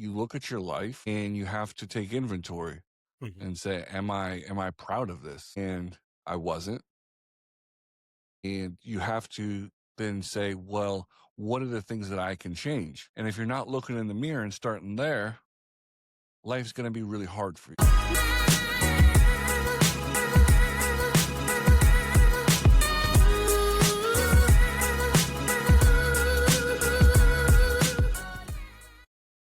you look at your life and you have to take inventory Mhm. and say, am I proud of this? And I wasn't. And you have to then say, well, what are the things that I can change? And if you're not looking in the mirror and starting there, life's going to be really hard for you.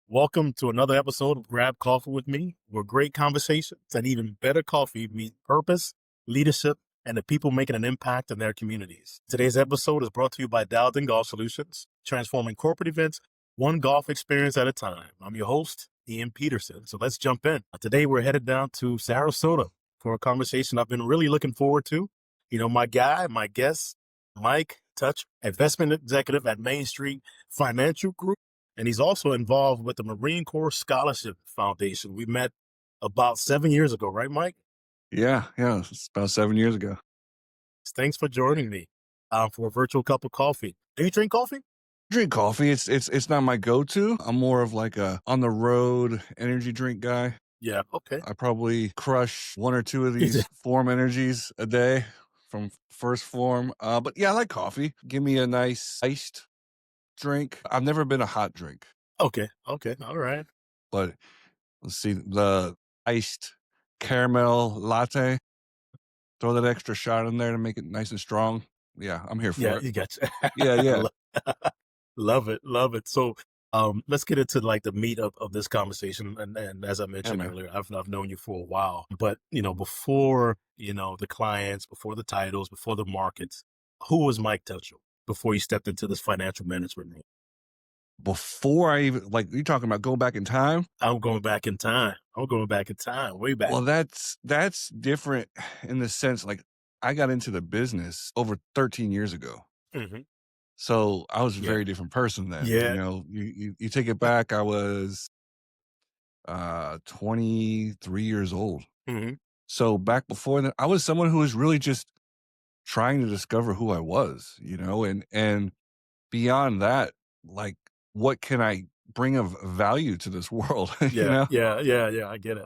Welcome to another episode of Grab Coffee with me, where great conversations and even better coffee meet purpose, leadership, and the people making an impact in their communities. Today's episode is brought to you by Dowden Golf Solutions, transforming corporate events one golf experience at a time. I'm your host, Ian Peterson. So let's jump in. Today we're headed down to Sarasota for a conversation I've been really looking forward to. You know, my guest, Mike Tutcher, investment executive at Main Street Financial Group. And he's also involved with the Marine Corps Scholarship Foundation. We met about 7 years ago, right, Mike? Yeah. It's about 7 years ago. Thanks for joining me for a virtual cup of coffee. Do you drink coffee? Drink coffee. It's not my go-to. I'm more of like a on the road energy drink guy. Yeah, okay. I probably crush one or two of these form energies a day from first form. But yeah, I like coffee. Give me a nice iced drink. I've never been a hot drink, Okay, all right. but let's see, the iced caramel latte. Throw that extra shot in there to make it nice and strong. Yeah, I'm here Yeah, for it. you got Yeah. you. Love it, love it. So let's get into like the meat of this conversation. And as I Yeah, mentioned man. earlier, I've known you for a while. But, before, the clients, before the titles, before the markets, who was Mike Tutcher before you stepped into this financial management role? Before I even like you talking about go back in time. I'm going back in time. Way back. Well, that's different in the sense like I got into the business over 13 years ago. Hmm. So I was a Yeah, very different person then. yeah. You take it back, I was 23 years old. Hmm. So back before that, I was someone who was really just trying to discover who I was, and beyond that, like what can I bring of value to this world, Yeah, yeah. I get it.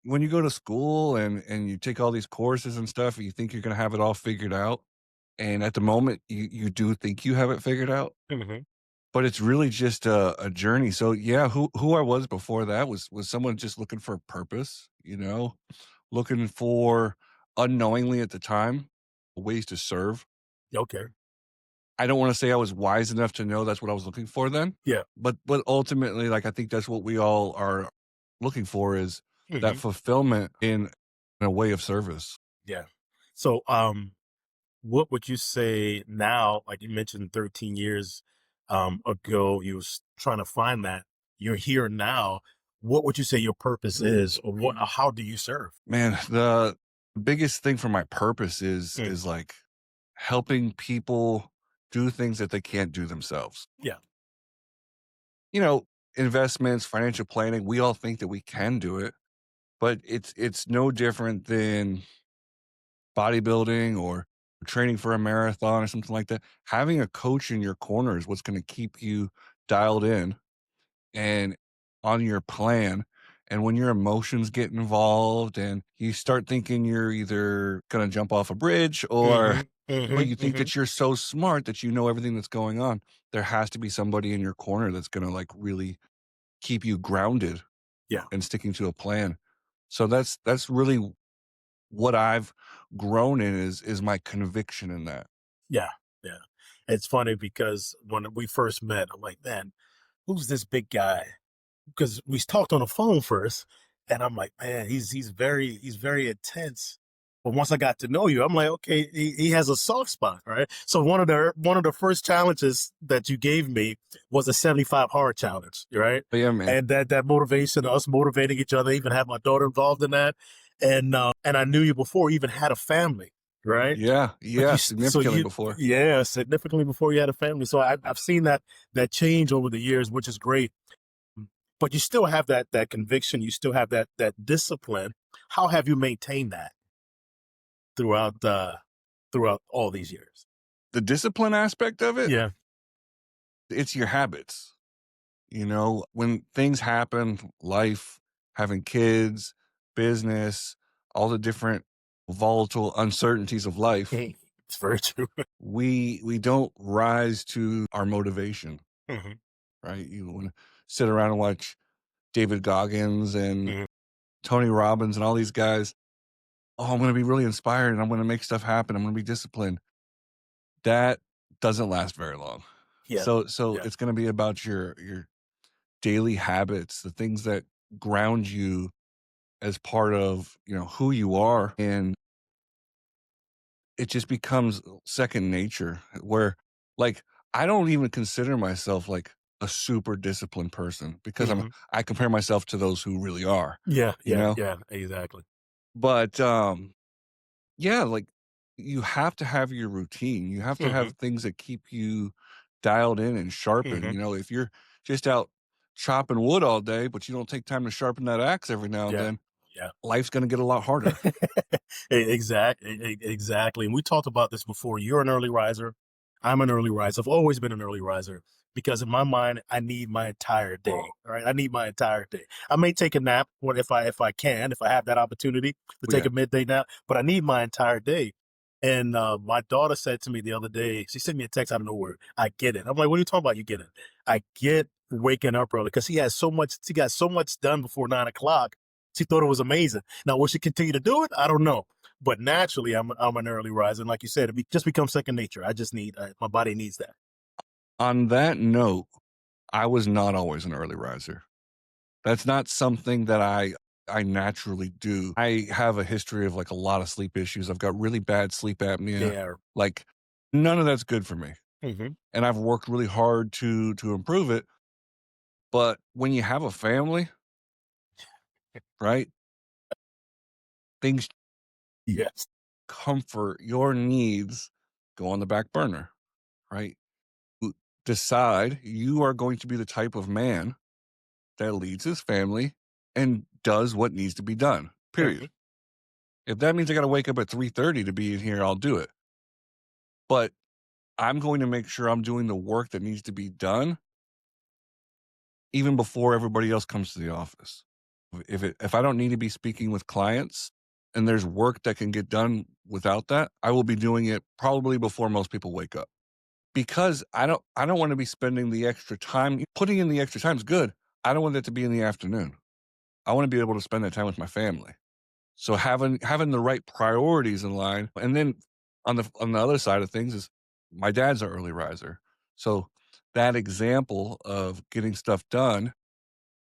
When you go to school and you take all these courses and stuff, you think you're going to have it all figured out. And at the moment, you do think you have it figured out, Hmm. but it's really just a journey. So yeah, who I was before that was someone just looking for a purpose, looking for unknowingly at the time ways to serve. Okay. I don't want to say I was wise enough to know that's what I was looking for then, Yeah. but ultimately, like I think that's what we all are looking for is that Hmm. fulfillment in a way of service. Yeah. So, what would you say now? Like you mentioned, 13 years ago, you was trying to find that. You're here now. What would you say your purpose is, or what? How do you serve? Man, the biggest thing for my purpose is Mm. is like helping people do things that they can't do themselves. Yeah. You know, investments, financial planning, we all think that we can do it, but it's no different than bodybuilding or training for a marathon or something like that. Having a coach in your corner is what's going to keep you dialed in and on your plan. And when your emotions get involved and you start thinking you're either going to jump off a bridge or Hmm. but Hmm. you think Hmm. that you're so smart that you know everything that's going on, there has to be somebody in your corner that's going to like really keep you grounded Yeah. and sticking to a plan. So that's really what I've grown in is my conviction in that. Yeah. Yeah. It's funny because when we first met, I'm like, man, who's this big guy? Because we talked on the phone first, and I'm like, man, he's very intense. But once I got to know you, I'm like, okay, he has a soft spot, right? So one of the first challenges that you gave me was a 75 hard challenge, right? But yeah, man. And that motivation, us motivating each other, even have my daughter involved in that, and I knew you before you even had a family, right? But Yeah, significantly before. yeah, significantly before you had a family. So I've seen that change over the years, which is great, but you still have that conviction. You still have that discipline. How have you maintained that throughout all these years? The discipline aspect of it, Yeah. it's your habits. When things happen, life, having kids, business, all the different volatile uncertainties of life, It's very true. we don't rise to our motivation, Hmm. right? You want to sit around and watch David Goggins and Hmm. Tony Robbins and all these guys. Oh, I'm going to be really inspired and I'm going to make stuff happen. I'm going to be disciplined. That doesn't last very long. Yeah. So Yeah. it's going to be about your daily habits, the things that ground you as part of, who you are, and it just becomes second nature where, like, I don't even consider myself like a super disciplined person because Hmm. I compare myself to those who really are, Yeah. you Yeah. know? Yeah. Exactly. But yeah, like, you have to have your routine. You have to Hmm. have things that keep you dialed in and sharpened. Hmm. If you're just out chopping wood all day, but you don't take time to sharpen that axe every now and Yeah. then, Yeah. life's gonna get a lot harder. Exactly. And we talked about this before. You're an early riser. I'm an early riser. I've always been an early riser because in my mind, I need my entire day. All right. I need my entire day. I may take a nap if I have that opportunity to Oh, take yeah. a midday nap, but I need my entire day. And my daughter said to me the other day, she sent me a text out of nowhere. I get it. I'm like, what are you talking about? You get it. I get waking up early because she got so much done before 9 o'clock. She thought it was amazing. Now, will she continue to do it? I don't know. But naturally, I'm an early riser, and like you said, just becomes second nature. I just need my body needs that. On that note, I was not always an early riser. That's not something that I naturally do. I have a history of, like, a lot of sleep issues. I've got really bad sleep apnea. Yeah. Like, none of that's good for me, Hmm. and I've worked really hard to improve it, but when you have a family, right, things Yes. comfort your needs go on the back burner, right? You decide you are going to be the type of man that leads his family and does what needs to be done, period. Hmm. If that means I gotta wake up at 3:30 to be in here, I'll do it. But I'm going to make sure I'm doing the work that needs to be done even before everybody else comes to the office. If I don't need to be speaking with clients and there's work that can get done without that, I will be doing it probably before most people wake up. Because I don't wanna be spending the extra time putting in the extra time is good. I don't want that to be in the afternoon. I wanna be able to spend that time with my family. So having the right priorities in line, and then on the other side of things is my dad's an early riser. So that example of getting stuff done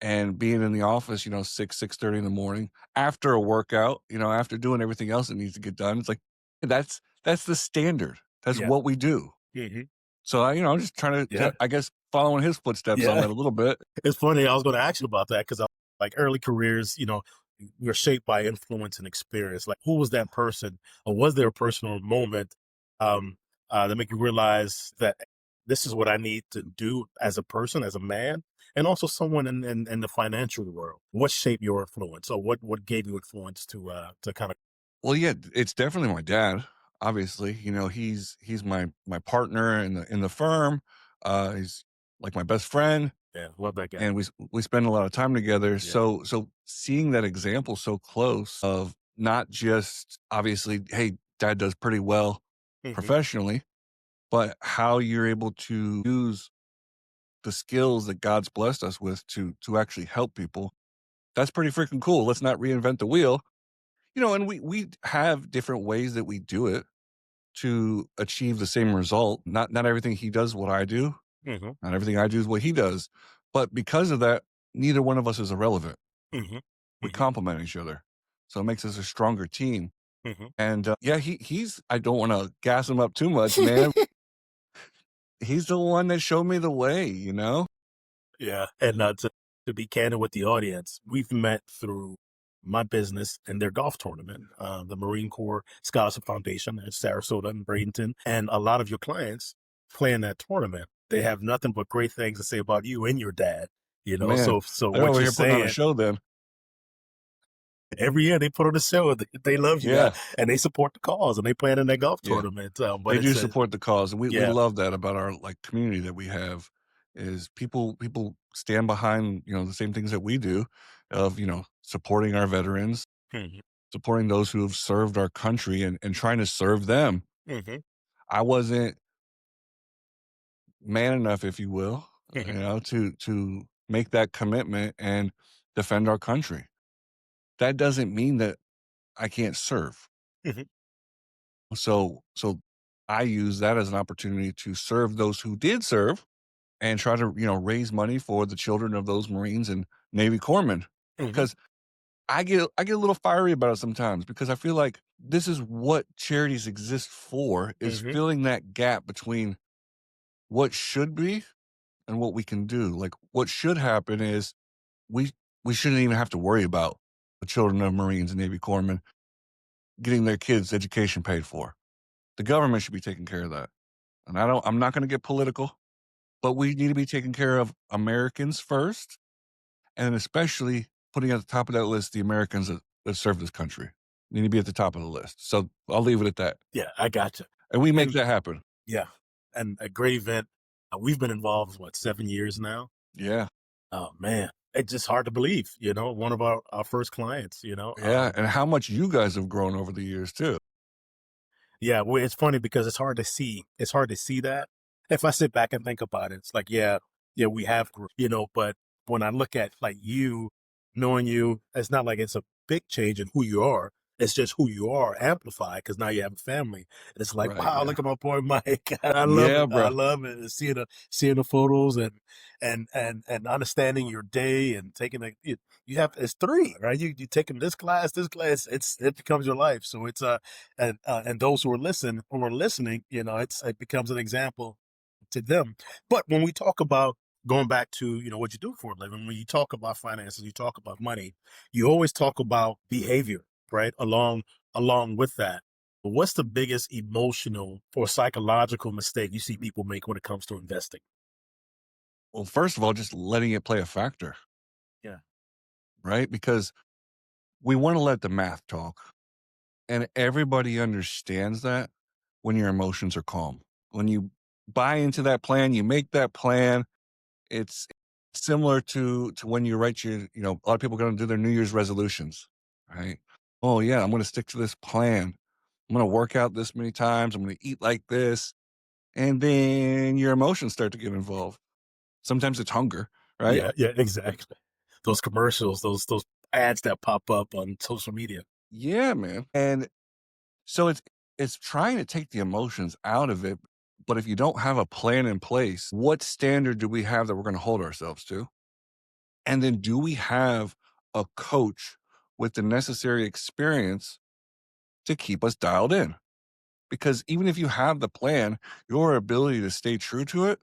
and being in the office, 6:30 in the morning after a workout, after doing everything else that needs to get done, it's like that's the standard. That's Yeah. what we do. Hmm. So I'm just trying to, Yeah. I guess, following his footsteps on Yeah. that a little bit. It's funny. I was going to ask you about that because like early careers, we're shaped by influence and experience. Like, who was that person, or was there a personal moment um, that make you realize that this is what I need to do as a person, as a man, and also someone in the financial world? What shaped your influence, or what gave you influence to kind of Well, yeah, it's definitely my dad. Obviously, he's my partner in the firm. He's like my best friend, yeah, love that guy. and we spend a lot of time together. Yeah. So seeing that example so close of not just obviously, hey, dad does pretty well Hmm. professionally, but how you're able to use the skills that God's blessed us with to actually help people. That's pretty freaking cool. Let's not reinvent the wheel. And we have different ways that we do it to achieve the same result. Not everything he does is what I do. Hmm. Not everything I do is what he does. But because of that, neither one of us is irrelevant. Hmm. We Hmm. complement each other. So it makes us a stronger team. Hmm. And yeah, he's I don't want to gas him up too much, man. He's the one that showed me the way. Yeah, and to be candid with the audience, we've met through my business and their golf tournament, the Marine Corps Scholarship Foundation in Sarasota and Bradenton, and a lot of your clients play in that tournament. They have nothing but great things to say about you and your dad. Man, So they're what over you're here putting on a saying, show then. every year they put on a show. They love you, Yeah, and they support the cause, and they play in that golf yeah. tournament. But They do it's support the cause, and we yeah, love that about our, like, community that we have. is people stand behind, the same things that we do of, supporting our veterans, Mhm. supporting those who have served our country and trying to serve them. Mhm. I wasn't man enough, if you will, Mhm. to make that commitment and defend our country. That doesn't mean that I can't serve. Mhm. So I use that as an opportunity to serve those who did serve and try to, raise money for the children of those Marines and Navy corpsmen. Mhm. Because I get a little fiery about it sometimes because I feel like this is what charities exist for, is Mhm. filling that gap between what should be and what we can do. Like what should happen is we we shouldn't even have to worry about the children of Marines and Navy corpsmen getting their kids' education paid for. The government should be taking care of that. And I'm not going to get political, but we need to be taking care of Americans first, and especially putting at the top of that list the Americans that serve this country. Need to be at the top of the list. So I'll leave it at that. Yeah, I gotcha. And we make And that happen. yeah, and a great event. We've been involved, what, 7 years now? Yeah. Oh, man. It's just hard to believe, one of our first clients. Yeah. And how much you guys have grown over the years too. Yeah, well, it's funny because it's hard to see. It's hard to see that. If I sit back and think about it, it's like, yeah, yeah, we have, but when I look at like you, knowing you, it's not like it's a big change in who you are. It's just who you are amplified because now you have a family. And it's like, Right. wow, Yeah. look at my boy Mike. I love Yeah, it. I bro. love it. And seeing the photos and understanding your day and taking you have it's three, right? You take them this class, it becomes your life. So it's and those who are listening, it becomes an example to them. But when we talk about going back to what you do for a living, when you talk about finances, you talk about money, you always talk about behavior, right? Along with that. But what's the biggest emotional or psychological mistake you see people make when it comes to investing? Well, first of all, just letting it play a factor, Yeah. right? Because we want to let the math talk. And everybody understands that when your emotions are calm. When you buy into that plan, you make that plan. It's similar to when you write a lot of people going to do their New Year's resolutions, right? Oh yeah, I'm going to stick to this plan. I'm going to work out this many times. I'm going to eat like this, and then your emotions start to get involved. Sometimes it's hunger, right? Yeah, yeah, exactly. Those commercials, those ads that pop up on social media. Yeah, man. And so it's trying to take the emotions out of it, but if you don't have a plan in place, what standard do we have that we're gonna hold ourselves to? And then do we have a coach with the necessary experience to keep us dialed in? Because even if you have the plan, your ability to stay true to it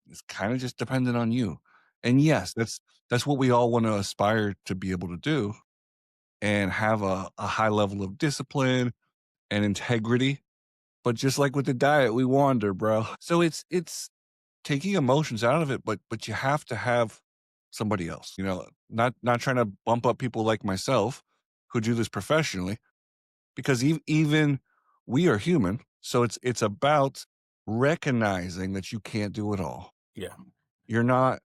is kind of just dependent on you. And yes, that's what we all want to aspire to be able to do and have a high level of discipline and integrity. But just like with the diet, we wander, bro. So it's taking emotions out of it, but you have to have somebody else, not trying to bump up people like myself who do this professionally, because even we are human. So it's about recognizing that you can't do it all. Yeah. You're not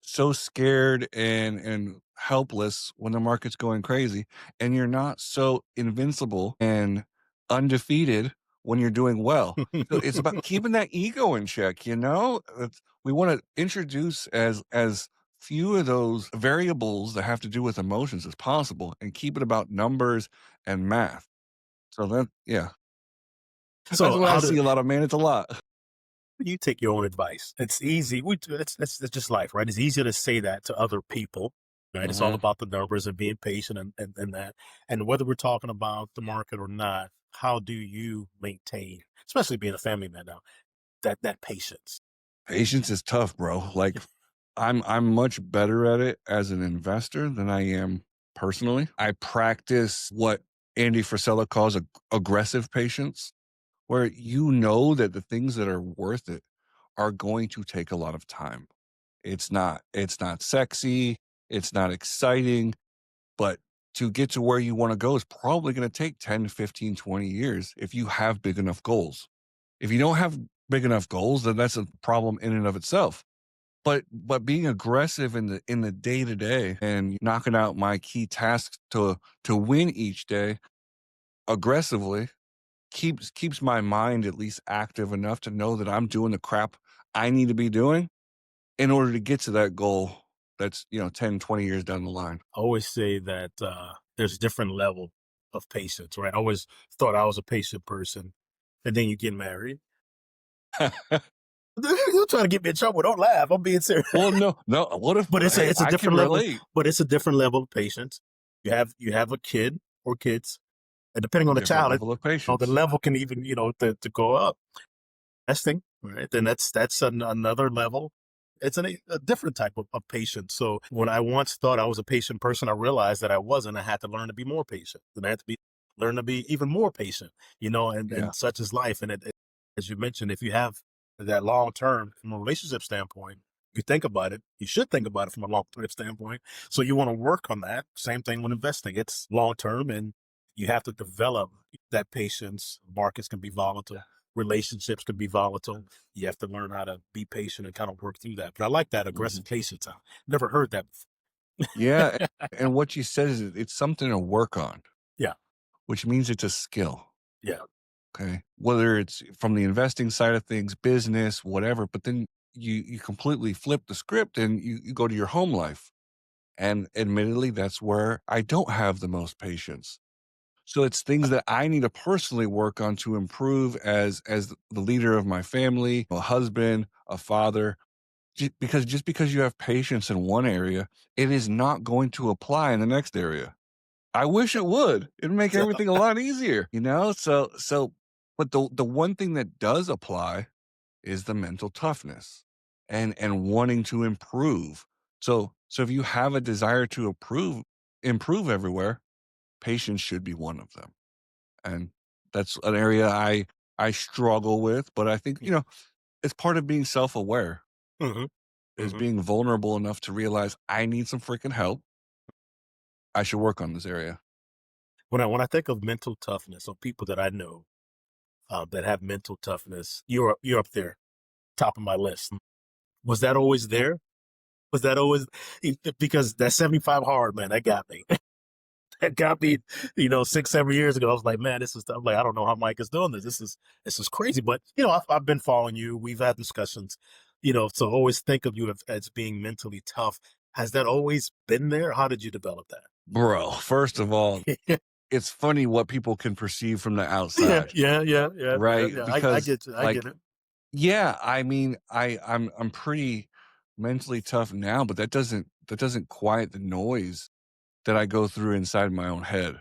so scared and helpless when the market's going crazy, and you're not so invincible and undefeated when you're doing well. So it's about keeping that ego in check. We want to introduce as few of those variables that have to do with emotions as possible and keep it about numbers and math. So that yeah, that's So what I see a lot of, man. It's a lot. you take your own advice. It's easy. It's just life, right? It's easier to say that to other people, right? It's all Mhm. about the numbers and being patient and that. And whether we're talking about the market or not, how do you maintain, especially being a family man now, that patience? Patience is tough, bro. Like I'm much better at it as an investor than I am personally. I practice what Andy Frisella calls aggressive patience, where you know that the things that are worth it are going to take a lot of time. It's not sexy, it's not exciting, but to get to where you want to go is probably going to take 10 to 15, 20 years if you have big enough goals. If you don't have big enough goals, then that's a problem in and of itself. But being aggressive in the day to day and knocking out my key tasks to win each day aggressively keeps my mind at least active enough to know that I'm doing the crap I need to be doing in order to get to that goal that's, 10, 20 years down the line. I always say that there's different level of patience, right? I always thought I was a patient person, and then you get married. You're trying to get me in trouble. Don't laugh. I'm being serious. Well, no, no. What if? But Hey, it's a I can different level. relate. But it's a different level of patience. You have a kid or kids, and depending on the Different child, level of the patience. level can even to go up. Testing, right? Then that's another level. It's a different type of patience. So when I once thought I was a patient person, I realized that I wasn't. I had to learn to be more patient. And I had to learn to be even more patient. Yeah. And such is life. And as you mentioned, if you have that long term from a relationship standpoint, you think about it. You should think about it from a long term standpoint. So you want to work on that. Same thing when investing. It's long term, and you have to develop that patience. Markets can be volatile, relationships can be volatile. You have to learn how to be patient and kind of work through that. But I like that Mhm. aggressive patience. I never heard that Yeah, before. and what you said is it's something to work on, Yeah, which means it's a skill, yeah. okay? Whether it's from the investing side of things, business, whatever, but then you completely flip the script and you go to your home life, and admittedly, that's where I don't have the most patience. So it's things that I need to personally work on to improve as the leader of my family, a husband, a father, because just because you have patience in one area, it is not going to apply in the next area. I wish it would. It'd make So, everything a lot easier, you know? But the one thing that does apply is the mental toughness and wanting to improve. So if you have a desire to improve everywhere, patience should be one of them. And that's an area I struggle with, but I think, it's part of being self-aware, hmm is hmm being vulnerable enough to realize I need some freaking help. I should work on this area. when I think of mental toughness, or people that I know that have mental toughness, you're up there, top of my list. Was that always there? Was that always because that 75 hard, man, that got me. That got me, 6, 7 years ago. I was like, man, this is. I'm like, I don't know how Mike is doing this. This is crazy. But I've been following you. We've had discussions. So always think of you as being mentally tough. Has that always been there? How did you develop Bro, first of all, that? it's funny what people can perceive from the Yeah, outside, yeah, yeah, yeah, yeah, right? yeah. I Because get you. I like, get it. yeah, I mean, I'm pretty mentally tough now, but that doesn't quiet the noise that I go through inside my own head.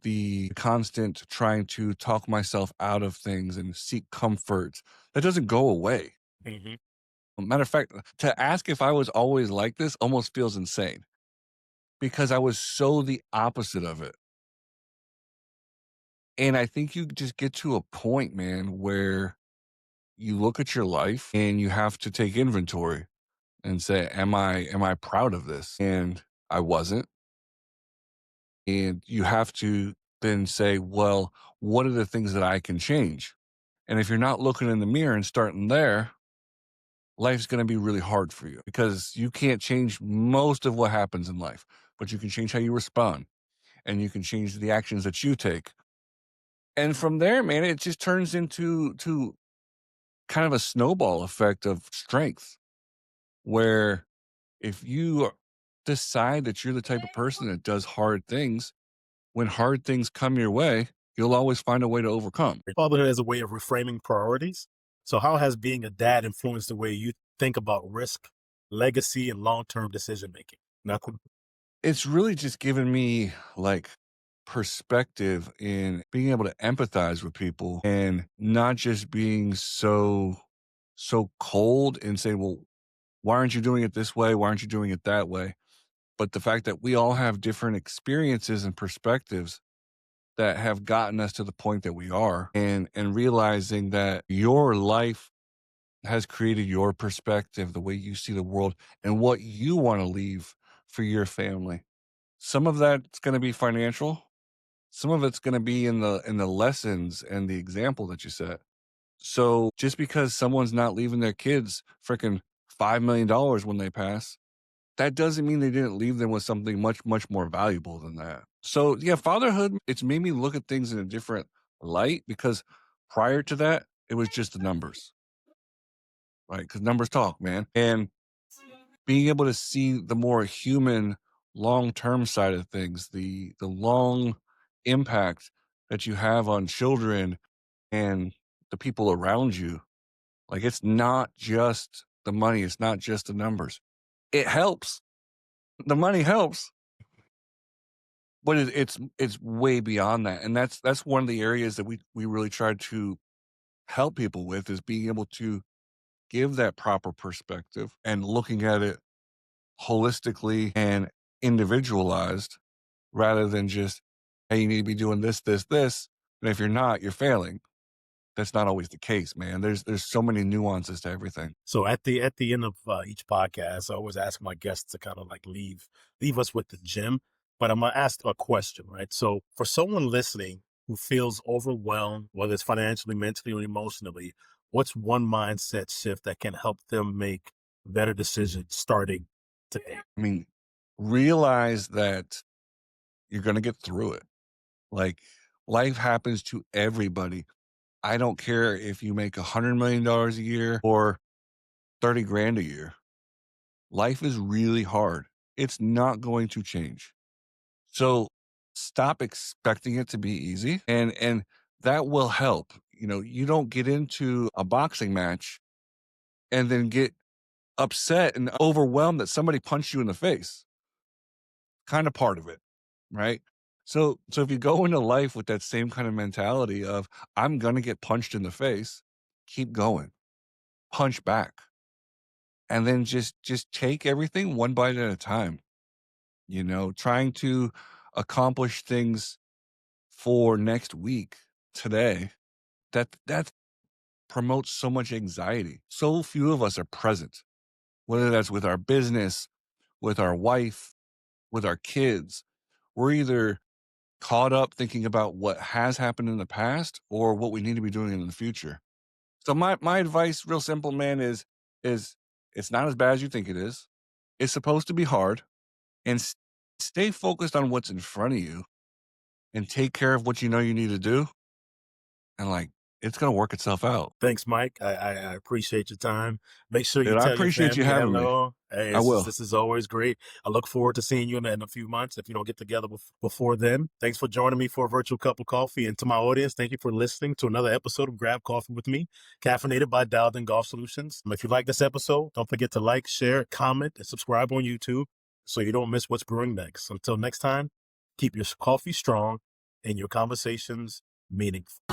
The constant trying to talk myself out of things and seek comfort, that doesn't go away. hmm Matter of fact, to ask if I was always like this almost feels insane because I was so the opposite of it. And I think you just get to a point, man, where you look at your life and you have to take inventory and say, am I proud of this? And I wasn't. And you have to then say, well, what are the things that I can change? And if you're not looking in the mirror and starting there, life's going to be really hard for you because you can't change most of what happens in life, but you can change how you respond and you can change the actions that you take. And from there, man, it just turns into kind of a snowball effect of strength where if you decide that you're the type of person that does hard things, when hard things come your way, you'll always find a way to overcome. Fatherhood as a way of reframing priorities. So, how has being a dad influenced the way you think about risk, legacy, and long-term decision making? Nothing. It's really just given me like perspective in being able to empathize with people and not just being so cold and say, well, why aren't you doing it this way? Why aren't you doing it that way? But the fact that we all have different experiences and perspectives that have gotten us to the point that we are and realizing that your life has created your perspective, the way you see the world and what you want to leave for your family. Some of that's going to be financial. Some of it's going to be in the lessons and the example that you set. So just because someone's not leaving their kids freaking $5 million when they pass, that doesn't mean they didn't leave them with something much, much more valuable than that. So yeah, fatherhood, it's made me look at things in a different light because prior to that, it was just the numbers, right? Because numbers talk, man. And being able to see the more human long-term side of things, the long impact that you have on children and the people around you. Like it's not just the money, it's not just the numbers. It helps. The money helps, but it's way beyond that. And that's one of the areas that we really try to help people with is being able to give that proper perspective and looking at it holistically and individualized rather than just, hey, you need to be doing this, this, this. And if you're not, you're failing. That's not always the case, man. There's so many nuances to everything. So at the end of each podcast, I always ask my guests to kind of like leave us with the gem. But I'm gonna ask a question, right? So for someone listening who feels overwhelmed, whether it's financially, mentally, or emotionally, what's one mindset shift that can help them make better decisions starting today? I mean, realize that you're gonna get through it. Like life happens to everybody. I don't care if you make $100 million a year or 30 grand a year. Life is really hard. It's not going to change. So stop expecting it to be easy and that will help. You know, you don't get into a boxing match and then get upset and overwhelmed that somebody punched you in the face. Kind of part of it, right? So if you go into life with that same kind of mentality of I'm going to get punched in the face, keep going. Punch back. And then just take everything one bite at a time. You know, trying to accomplish things for next week, today, that promotes so much anxiety. So few of us are present, whether that's with our business, with our wife, with our kids. We're either caught up thinking about what has happened in the past or what we need to be doing in the future. So my advice, real simple, man, is it's not as bad as you think it is. It's supposed to be hard, and stay focused on what's in front of you and take care of what you know you need to do, and like it's gonna work itself out. Thanks, Mike. I appreciate your time. Make sure you And I tell your appreciate you family having me. hello. Hey, I will. this is always great. I look forward to seeing you in a few months if you don't get together before then. Thanks for joining me for a virtual cup of coffee. And to my audience, thank you for listening to another episode of Grab Coffee with me, caffeinated by Dowden Golf Solutions. If you like this episode, don't forget to like, share, comment, and subscribe on YouTube so you don't miss what's brewing next. Until next time, keep your coffee strong and your conversations meaningful.